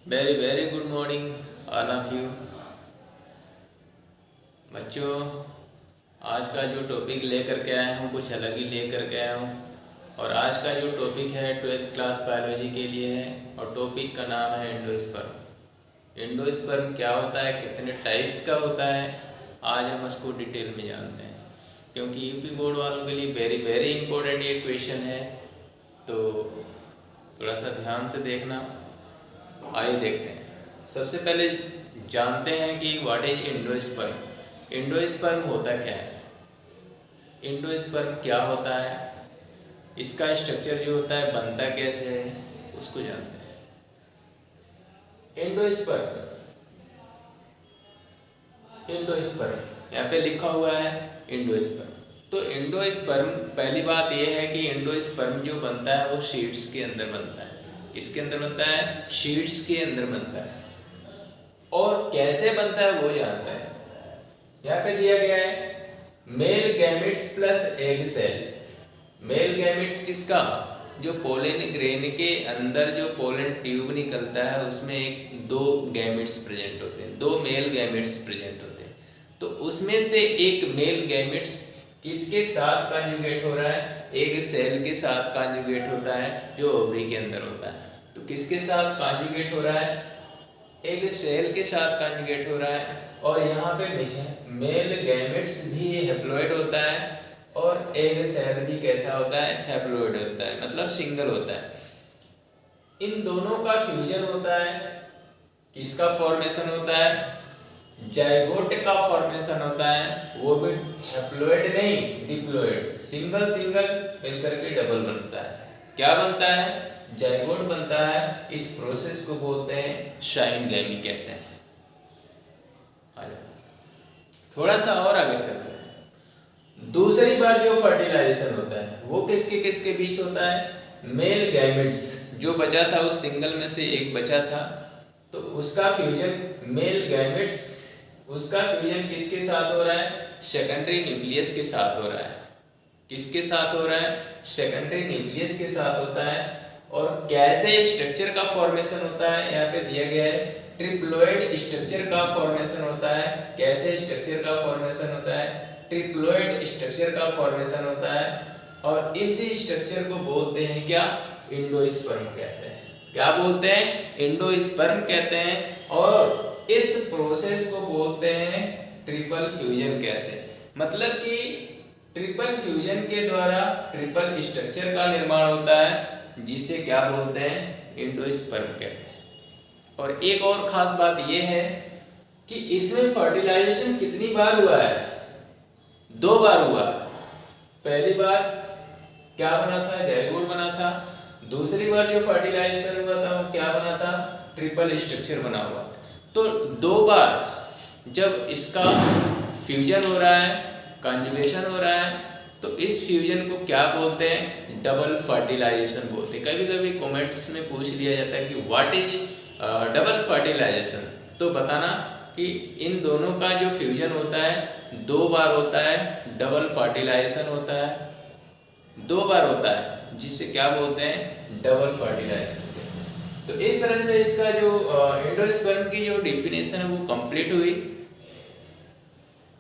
Very good morning all of you. बच्चों, आज का जो टॉपिक लेकर के आया हूँ कुछ अलग ही लेकर के आया हूँ। और आज का जो टॉपिक है 12th क्लास बायोलॉजी के लिए है और टॉपिक का नाम है एंडोस्पर्म। एंडोस्पर्म क्या होता है, कितने टाइप्स का होता है, आज हम उसको डिटेल में जानते हैं। क्योंकि यूपी बोर्ड वालों के लिए वेरी इंपॉर्टेंट ये क्वेश्चन है, तो थोड़ा सा ध्यान से देखना। आइए देखते हैं। सबसे पहले जानते हैं कि व्हाट इज एंडोस्पर्म। एंडोस्पर्म होता क्या है, एंडोस्पर्म क्या होता है, इसका स्ट्रक्चर जो होता है बनता कैसे है, उसको जानते हैं। एंडोस्पर्म यहाँ पे लिखा हुआ है एंडोस्पर्म। तो एंडोस्पर्म, पहली बात यह है कि एंडोस्पर्म जो बनता है वो शीट्स के अंदर बनता है। किसके अंदर बनता है? शीट्स के अंदर बनता है। और कैसे बनता है वो जानता है। यहाँ पे दिया गया है male gametes plus egg cell. Male gametes किसका? जो पोलन ग्रेन के अंदर जो पोलन ट्यूब निकलता है उसमें दो गैमेट्स प्रेजेंट होते हैं, दो मेल गैमेट्स प्रेजेंट होते हैं। तो उसमें से एक मेल गैमेट्स किसके साथ कॉन्जुगेट हो रहा है? एग सेल के साथ कॉन्जुगेट होता है जो ओवरी के अंदर होता है। तो किसके साथ कॉन्जुगेट हो रहा है? एग सेल के साथ कॉन्जुगेट हो रहा है। और यहाँ पे मेल गैमेट्स भी हैप्लॉइड होता है और एग सेल भी कैसा होता है? हैप्लॉइड होता है, मतलब सिंगल होता है। इन दोनों का फ्यूजन होता है। किसका फॉर्मेशन होता है? जाइगोट का फॉर्मेशन होता है, वो भी हैप्लॉइड नहीं, डिप्लॉइड। सिंगल मिलकर के डबल बनता है। क्या बनता है? जाइगोट बनता है। इस प्रोसेस को बोलते हैं शाइनगैमी कहते हैं। थोड़ा सा और आगे चलते हैं। दूसरी बार जो फर्टिलाइजेशन होता है वो किसके किसके बीच होता है? मेल गैमेट्स जो बचा था, उस सिंगल में से एक बचा था, तो उसका फ्यूजन मेल गैमेट्स, उसका फ्यूजन किसके साथ हो रहा है? सेकेंडरी न्यूक्लियस के साथ हो रहा है। किसके साथ हो रहा है? सेकेंडरी न्यूक्लियस के साथ होता है। और कैसे स्ट्रक्चर का फॉर्मेशन होता है? यहाँ पे दिया गया है ट्रिप्लोइड स्ट्रक्चर का फॉर्मेशन होता है। कैसे स्ट्रक्चर का फॉर्मेशन होता है? ट्रिप्लोइड स्ट्रक्चर का फॉर्मेशन होता है। और इसी स्ट्रक्चर को बोलते हैं क्या? एंडोस्पर्म कहते हैं। क्या बोलते हैं? एंडोस्पर्म कहते हैं। और इस प्रोसेस को बोलते हैं ट्रिपल फ्यूजन कहते हैं। मतलब कि ट्रिपल फ्यूजन के द्वारा ट्रिपल स्ट्रक्चर का निर्माण होता है, जिसे क्या बोलते हैं? एंडोस्पर्म कहते हैं। और एक और खास बात यह है कि इसमें फर्टिलाइजेशन कितनी बार हुआ है? 2 बार हुआ। पहली बार क्या बना था? जाइगोट बना था। दूसरी बार जो फर्टिलाइजेशन हुआ था वो क्या बना था? ट्रिपल स्ट्रक्चर बना हुआ था। तो 2 बार जब इसका फ्यूजन हो रहा है, कॉन्जुगेशन हो रहा है, तो इस फ्यूजन को क्या बोलते हैं? डबल फर्टिलाइजेशन बोलते हैं। कभी कभी कमेंट्स में पूछ लिया जाता है कि व्हाट इज डबल फर्टिलाइजेशन। तो बताना कि इन दोनों का जो फ्यूजन होता है 2 बार होता है, डबल फर्टिलाइजेशन होता है, 2 बार होता है, जिससे क्या बोलते हैं? Double fertilisation. तो इस तरह से इसका जो एंडोस्पर्म की जो डेफिनेशन है वो कंप्लीट हुई।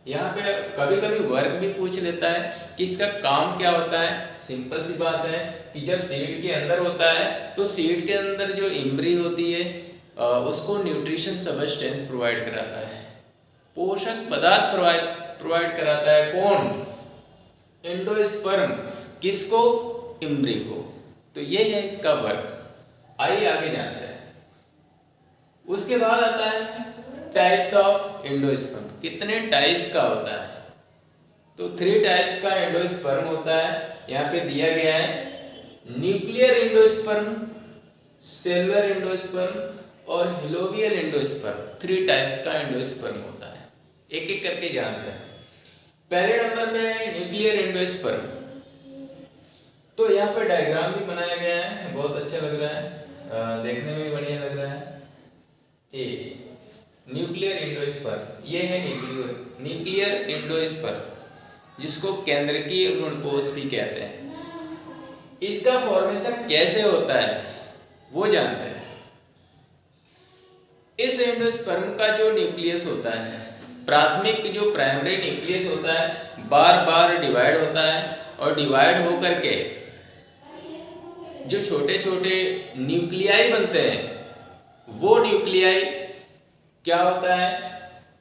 यहाँ पे कभी कभी वर्क भी पूछ लेता है कि इसका काम क्या होता है। सिंपल सी बात है कि जब सीड के अंदर होता है तो सीड के अंदर जो इम्ब्री होती है उसको न्यूट्रिशन सब्सटेंस प्रोवाइड कराता है, पोषक पदार्थ प्रोवाइड कराता है। कौन? एंडोस्पर्म। किसको? इम्ब्री को। तो ये है इसका वर्क। आइए आगे जानते हैं। उसके बाद आता है टाइप्स ऑफ एंडोस्पर्म। कितने टाइप्स का होता है? तो 3 टाइप्स का एंडोस्पर्म होता है। यहाँ पे दिया गया है न्यूक्लियर एंडोस्पर्म, सेलुलर एंडोस्पर्म और हिलोवियल एंडोस्पर्म। 3 टाइप्स का एंडोस्पर्म होता है। एक एक करके जानते हैं। पहले नंबर पे है न्यूक्लियर एंडोस्पर्म। तो यहाँ पे डायग्राम भी बनाया गया है, बहुत अच्छा लग रहा है, देखने में भी बढ़िया लग रहा है। ए न्यूक्लियर एंडोस्पर्म, ये है न्यूक्लियर एंडोस्पर्म, जिसको केंद्रकीय भ्रूणपोष भी कहते हैं। इसका फॉर्मेशन कैसे होता है वो जानते हैं। इस एंडोस्पर्म का जो न्यूक्लियस होता है, प्राथमिक जो प्राइमरी न्यूक्लियस होता है, बार बार डिवाइड होता है और डिवाइड होकर के जो छोटे छोटे न्यूक्लियाई बनते हैं, वो न्यूक्लियाई क्या होता है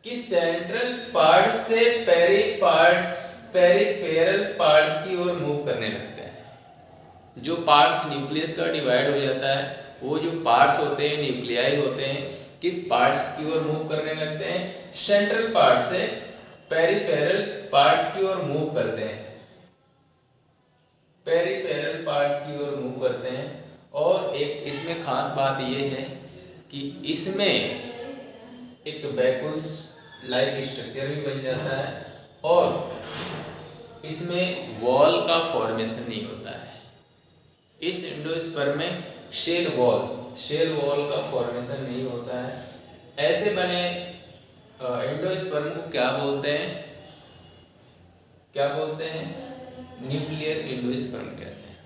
कि सेंट्रल पार्ट से पेरिफेरल पार्ट्स की ओर मूव करने लगते हैं। जो पार्ट्स न्यूक्लियस का डिवाइड हो जाता है, वो जो पार्ट्स होते हैं, न्यूक्लियाई होते हैं, किस पार्ट्स की ओर मूव करने लगते हैं? सेंट्रल पार्ट से पेरिफेरल पार्ट्स की ओर मूव करते हैं, पेरिफेरल पार्ट्स की ओर मूव करते हैं। और एक इसमें खास बात ये है कि इसमें एक वैक्यूल्स लाइक स्ट्रक्चर भी बन जाता है और इसमें वॉल का फॉर्मेशन नहीं होता है। इस एंडोस्पर्म में शेल वॉल का फॉर्मेशन नहीं होता है। ऐसे बने एंडोस्पर्म को क्या बोलते हैं? न्यूक्लियर एंडोस्पर्म कहते हैं।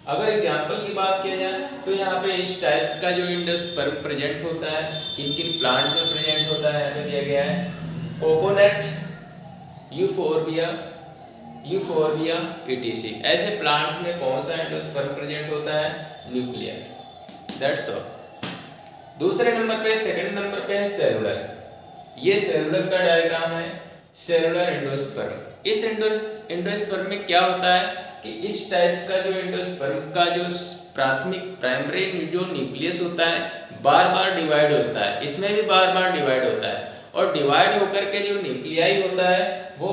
अगर एग्जाम्पल की बात किया जाए तो यहाँ पे इस टाइप्स का जो एंडोस्पर्म प्रेजेंट होता है, किन किन प्लांट में प्रेजेंट होता है, यहाँ पे दिया गया है। Coconut, euphorbia etc। ऐसे प्लांट्स में कौन सा एंडोस्पर्म प्रेजेंट होता है? न्यूक्लियर। That's all. दूसरे नंबर पे, सेकंड नंबर पे है सेलुलर। ये सेलुलर का डायग्राम है, सेलुलर एंडोस्पर्म। इस एंडोस्पर्म में क्या होता है कि इस टाइप्स का जो एंडोस्पर्म का जो प्राइमरी जो न्यूक्लियस होता है, बार बार डिवाइड होता है। इसमें भी बार बार डिवाइड होता है और डिवाइड होकर के जो न्यूक्लियाई होता है वो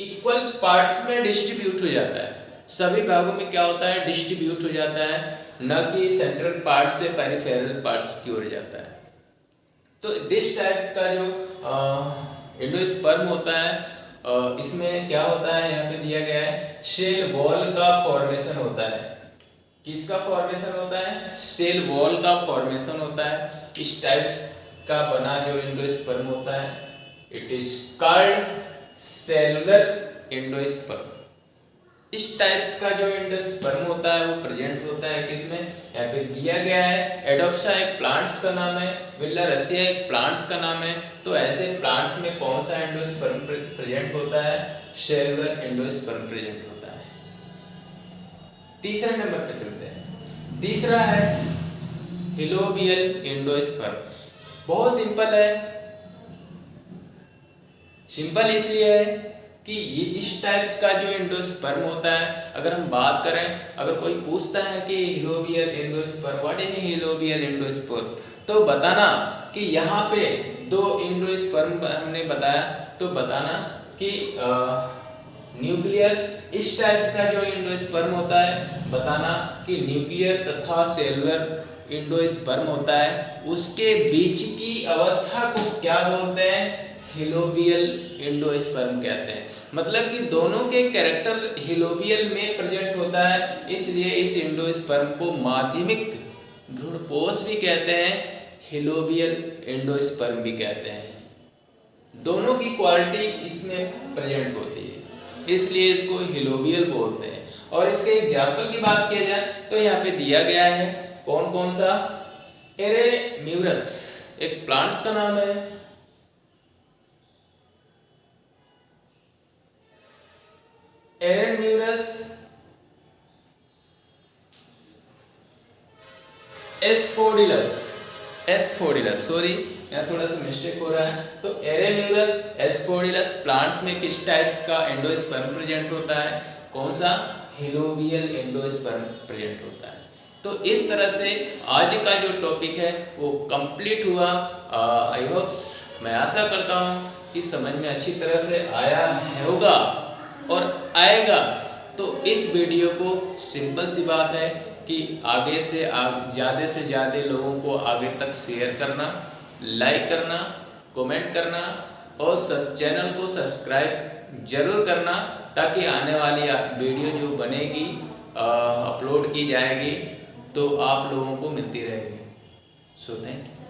इक्वल पार्ट्स में डिस्ट्रीब्यूट हो जाता है। सभी भागों में क्या होता है? डिस्ट्रीब्यूट हो जाता है, न कि सेंट्रल पार्ट से पेरिफेरल पार्ट्स की ओर जाता है। तो दिस टाइप्स का जो एंडोस्पर्म होता है, इसमें क्या होता है, यहाँ पे दिया गया है, सेल वॉल का फॉर्मेशन होता है। किसका फॉर्मेशन होता है? सेल वॉल का फॉर्मेशन होता है। इस टाइप्स का बना जो एंडोस्पर्म होता है, it is called cellular endosperm. इस टाइप्स का जो एंडोस्पर्म होता है वो प्रेजेंट होता है किसमें? यहाँ पे दिया गया है। एडोप्सा एक प्लांट्स का नाम है, विल्लारेसिया एक प्लांट्स का नाम है। तो ऐसे प्लांट्स में कौन सा एंडोस्पर्म प्रेजेंट होता है? सेलुलर एंडोस्पर्म प्रेजेंट होता है। तीसरे नंबर पे चलते हैं। तीसरा है हिलोबियल एंडोस्पर्म। बहुत सिंपल है। सिंपल इसलिए है कि ये इस टाइप्स का जो एंडोस्पर्म होता है, अगर हम बात करें, अगर कोई पूछता है कि हिलोबियल एंडोस्पर्म, व्हाट इज हिलोबियल एंडोस्पर्म, तो बताना कि यहाँ पे दो एंडोस्पर्म हमने बताया, तो बताना कि न्यूक्लियर इस टाइप्स का जो एंडोस्पर्म होता है, बताना कि न्यूक्लियर तथा सेलुलर एंडोस्पर्म होता है, उसके बीच की अवस्था को क्या बोलते हैं? हिलोबियल एंडोस्पर्म कहते हैं। मतलब कि दोनों के कैरेक्टर हिलोबियल में प्रेजेंट होता है, इसलिए इस एंडोस्पर्म को माध्यमिक भ्रूणपोष भी कहते हैं, हिलोबियल एंडोस्पर्म भी कहते हैं। दोनों की क्वालिटी इसमें प्रेजेंट होती है, इसलिए इसको हिलोबियल बोलते हैं। और इसके एग्जाम्पल की बात किया जाए तो यहाँ पे दिया गया है कौन कौन सा? एरेम्यूरस एक प्लांट्स का नाम है, एरेम्यूरस, एस्फोडिलस, सॉरी यहाँ थोड़ा सा मिस्टेक हो रहा है। तो एरेम्यूरस, एस्फोडिलस प्लांट्स में किस टाइप्स का एंडोस्पर्म प्रेजेंट होता है? कौन सा? हिलोबियल एंडोस्पर्म प्रेजेंट होता है। तो इस तरह से आज का जो टॉपिक है वो कंप्लीट हुआ। आई होप्स, मैं आशा करता हूँ कि समझ में अच्छी तरह से आया होगा और आएगा। तो इस वीडियो को, सिंपल सी बात है कि आगे से ज़्यादा लोगों को आगे तक शेयर करना, लाइक करना, कमेंट करना और चैनल को सब्सक्राइब जरूर करना, ताकि आने वाली वीडियो जो बनेगी, अपलोड की जाएगी, तो आप लोगों को मिलती रहेगी। So thank you.